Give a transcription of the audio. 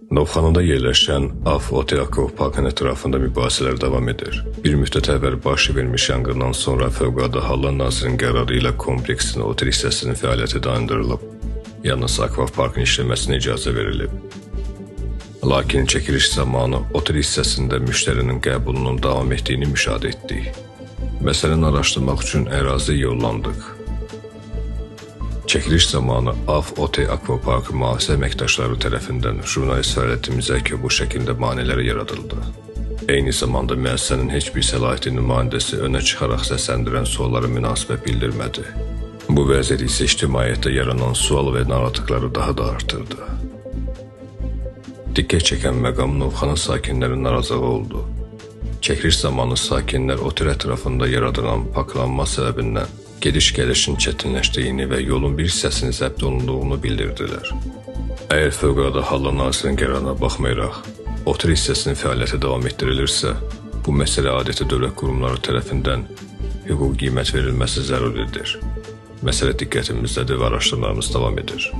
Novxanada yerləşən Af Otel Akvaparkın ətrafında mübahisələr davam edir. Bir müddət əvvəl baş vermiş yanğından sonra Fövqəladə Hallar Nazirinin qərarı ilə kompleksin otel hissəsinin fəaliyyəti dayandırılıb. Yalnız akvaparkın işləməsinə icazə verilib. Lakin çəkiliş zamanı otel hissəsində müştərinin qəbulunun davam etdiyini müşahidə etdik. Məsələni araşdırmaq üçün əraziyə yollandıq. Çəkiliş zamanı Af Otel Akvapark mühafizə əməkdaşları tərəfindən jurnalist fəaliyyətimizə bu şəkildə maneələr yaradıldı. Eyni zamanda müəssisənin heç bir səlahiyyətli nümayəndəsi önə çıxaraq səsləndirən suallara münasibət bildirmədi. Bu vəziyyət isə ictimaiyyətdə yaranan sual və narahatlıqları daha da artırdı. Diqqət çəkən məqam Novxana sakinlərinin narazılığı oldu. Çəkiliş zamanı sakinlər otel ətrafında yaradılan paklanma səbəbindən gediş-gəlişin çətinləşdiyini və yolun bir hissəsinin zəbt olunduğunu bildirdilər. Əgər Fövqəladə Hallar Nazirinin qərarına baxmayaraq, otel hissəsinin fəaliyyəti davam etdirilirsə, bu məsələ adəti dövlət qurumları tərəfindən hüquqi qiymət verilməsi zəruridir. Məsələ diqqətimizdədir və araşdırmalarımız davam edir.